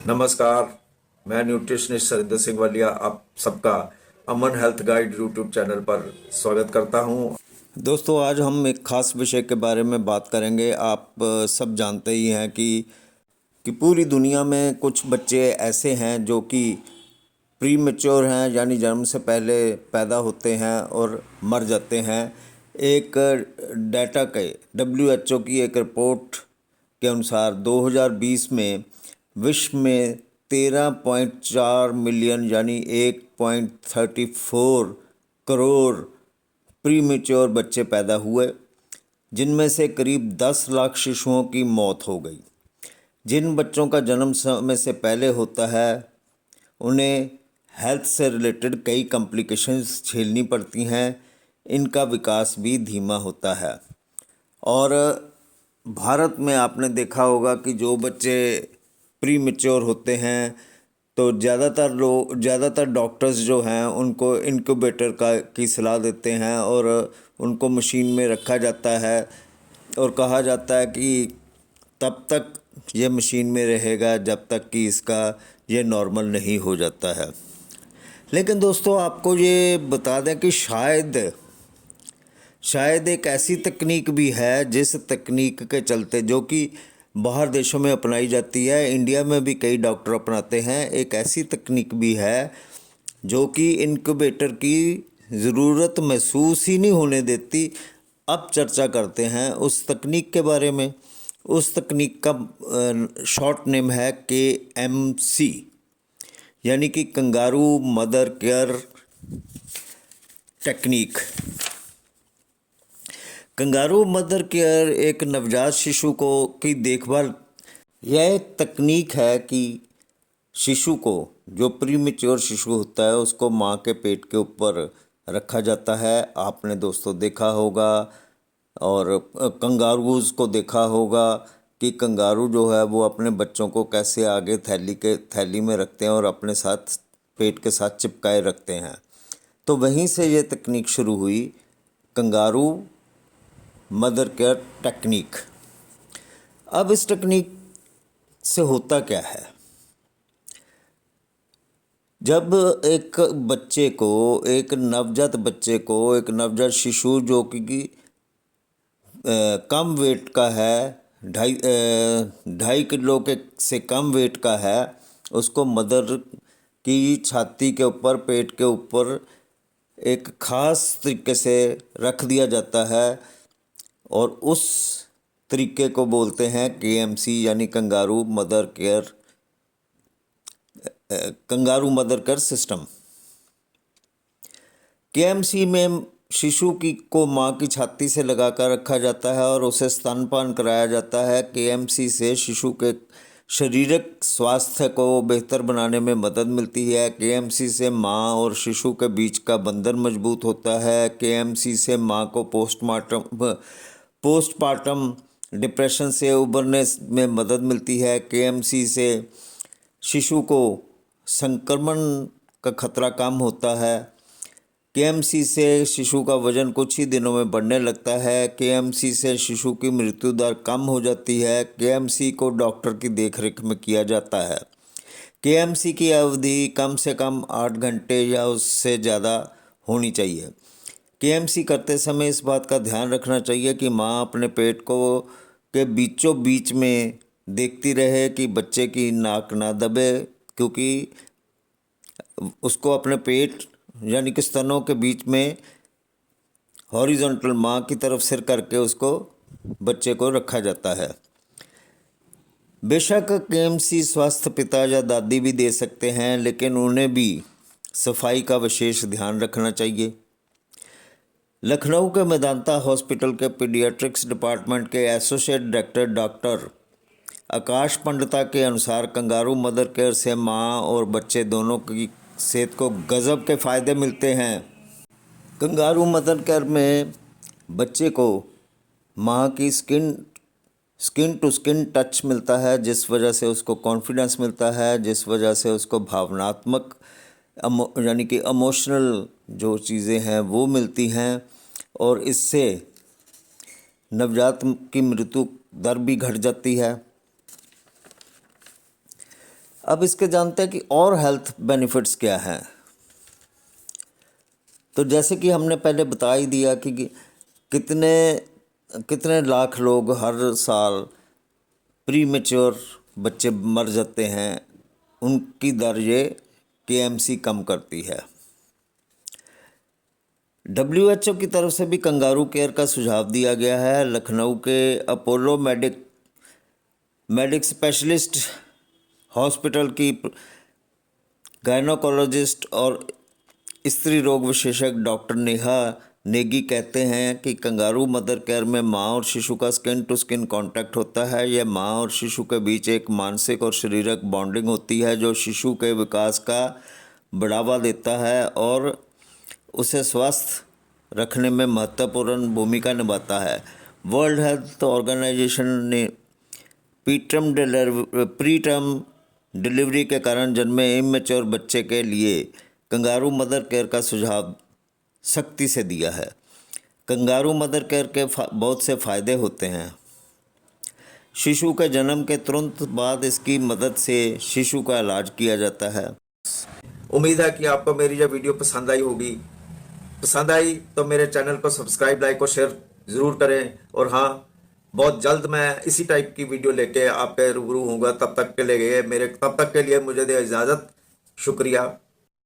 नमस्कार। मैं न्यूट्रिशनिस्ट सरिंदर सिंह वालिया आप सबका अमन हेल्थ गाइड यूट्यूब चैनल पर स्वागत करता हूं। दोस्तों, आज हम एक खास विषय के बारे में बात करेंगे। आप सब जानते ही हैं कि पूरी दुनिया में कुछ बच्चे ऐसे हैं जो कि प्री मैच्योर हैं, यानी जन्म से पहले पैदा होते हैं और मर जाते हैं। एक डाटा के WHO की एक रिपोर्ट के अनुसार 2020 में विश्व में 13.4 मिलियन यानी 1.34 करोड़ प्री मैच्योर बच्चे पैदा हुए, जिनमें से करीब 10 लाख शिशुओं की मौत हो गई। जिन बच्चों का जन्म समय से पहले होता है उन्हें हेल्थ से रिलेटेड कई कॉम्प्लिकेशंस झेलनी पड़ती हैं। इनका विकास भी धीमा होता है। और भारत में आपने देखा होगा कि जो बच्चे प्री मैच्योर होते हैं तो ज़्यादातर डॉक्टर्स जो हैं उनको इनक्यूबेटर की सलाह देते हैं और उनको मशीन में रखा जाता है और कहा जाता है कि तब तक ये मशीन में रहेगा जब तक कि इसका ये नॉर्मल नहीं हो जाता है। लेकिन दोस्तों, आपको ये बता दें कि शायद एक ऐसी तकनीक भी है जिस तकनीक के चलते, जो कि बाहर देशों में अपनाई जाती है, इंडिया में भी कई डॉक्टर अपनाते हैं। एक ऐसी तकनीक भी है जो कि इनक्यूबेटर की ज़रूरत महसूस ही नहीं होने देती। अब चर्चा करते हैं उस तकनीक के बारे में। उस तकनीक का शॉर्ट नेम है KMC, यानी कि kangaroo mother care technique. Kangaroo mother care एक नवजात शिशु को की देखभाल, यह एक तकनीक है कि शिशु को, जो प्री मैच्योर शिशु होता है, उसको माँ के पेट के ऊपर रखा जाता है। आपने दोस्तों देखा होगा और कंगारूज़ को देखा होगा कि कंगारू जो है वो अपने बच्चों को कैसे आगे थैली में रखते हैं और अपने साथ पेट के साथ चिपकाए रखते हैं। तो वहीं से ये तकनीक शुरू हुई, कंगारू मदर केयर टेक्निक। अब इस टेक्निक से होता क्या है? जब एक नवजात शिशु जो कि कम वेट का है, 2.5 किलो के से कम वेट का है, उसको मदर की छाती के ऊपर, पेट के ऊपर एक ख़ास तरीके से रख दिया जाता है और उस तरीके को बोलते हैं KMC, यानी kangaroo mother care system. KMC में शिशु को माँ की छाती से लगाकर रखा जाता है और उसे स्तनपान कराया जाता है। KMC से शिशु के शारीरिक स्वास्थ्य को बेहतर बनाने में मदद मिलती है। KMC से माँ और शिशु के बीच का बंधन मजबूत होता है। KMC से माँ को पोस्टपार्टम डिप्रेशन से उबरने में मदद मिलती है। KMC से शिशु को संक्रमण का खतरा कम होता है। KMC से शिशु का वजन कुछ ही दिनों में बढ़ने लगता है। KMC से शिशु की मृत्यु दर कम हो जाती है। KMC को डॉक्टर की देखरेख में किया जाता है। KMC की अवधि कम से कम 8 घंटे या उससे ज़्यादा होनी चाहिए। KMC करते समय इस बात का ध्यान रखना चाहिए कि माँ अपने पेट को के बीचों बीच में देखती रहे कि बच्चे की नाक ना दबे, क्योंकि उसको अपने पेट यानी कि स्तनों के बीच में हॉरिजॉन्टल माँ की तरफ सिर करके उसको, बच्चे को रखा जाता है। बेशक KMC स्वस्थ पिता या दादी भी दे सकते हैं, लेकिन उन्हें भी सफाई का विशेष ध्यान रखना चाहिए। लखनऊ के मेदांता हॉस्पिटल के पीडियाट्रिक्स डिपार्टमेंट के एसोसिएट डायरेक्टर डॉक्टर आकाश पंडिता के अनुसार कंगारू मदर केयर से माँ और बच्चे दोनों की सेहत को गजब के फ़ायदे मिलते हैं। कंगारू मदर केयर में बच्चे को माँ की स्किन टू स्किन टच मिलता है, जिस वजह से उसको कॉन्फिडेंस मिलता है, जिस वजह से उसको भावनात्मक यानी कि इमोशनल जो चीज़ें हैं वो मिलती हैं, और इससे नवजात की मृत्यु दर भी घट जाती है। अब इसके जानते हैं कि और हेल्थ बेनिफिट्स क्या हैं। तो जैसे कि हमने पहले बता ही दिया कि कितने कितने लाख लोग हर साल प्री मेच्योर बच्चे मर जाते हैं, उनकी दर ये केएमसी कम करती है। WHO की तरफ से भी कंगारू केयर का सुझाव दिया गया है। लखनऊ के अपोलो मेडिक स्पेशलिस्ट हॉस्पिटल की गायनोकोलॉजिस्ट और स्त्री रोग विशेषज्ञ डॉक्टर नेहा नेगी कहते हैं कि कंगारू मदर केयर में माँ और शिशु का स्किन टू स्किन कांटेक्ट होता है। यह माँ और शिशु के बीच एक मानसिक और शारीरिक बॉन्डिंग होती है जो शिशु के विकास का बढ़ावा देता है और उसे स्वस्थ रखने में महत्वपूर्ण भूमिका निभाता है। वर्ल्ड हेल्थ ऑर्गेनाइजेशन ने प्रीटर्म डिलीवरी के कारण जन्मे इमेच्योर बच्चे के लिए कंगारू मदर केयर का सुझाव सख्ती से दिया है। कंगारू मदर केयर के बहुत से फ़ायदे होते हैं। शिशु के जन्म के तुरंत बाद इसकी मदद से शिशु का इलाज किया जाता है। उम्मीद है कि आपको मेरी यह वीडियो पसंद आई होगी। पसंद आई तो मेरे चैनल को सब्सक्राइब, लाइक और शेयर ज़रूर करें। और हाँ, बहुत जल्द मैं इसी टाइप की वीडियो लेके आपके रूबरू होऊंगा। तब तक के लिए मुझे दे इजाज़त। शुक्रिया।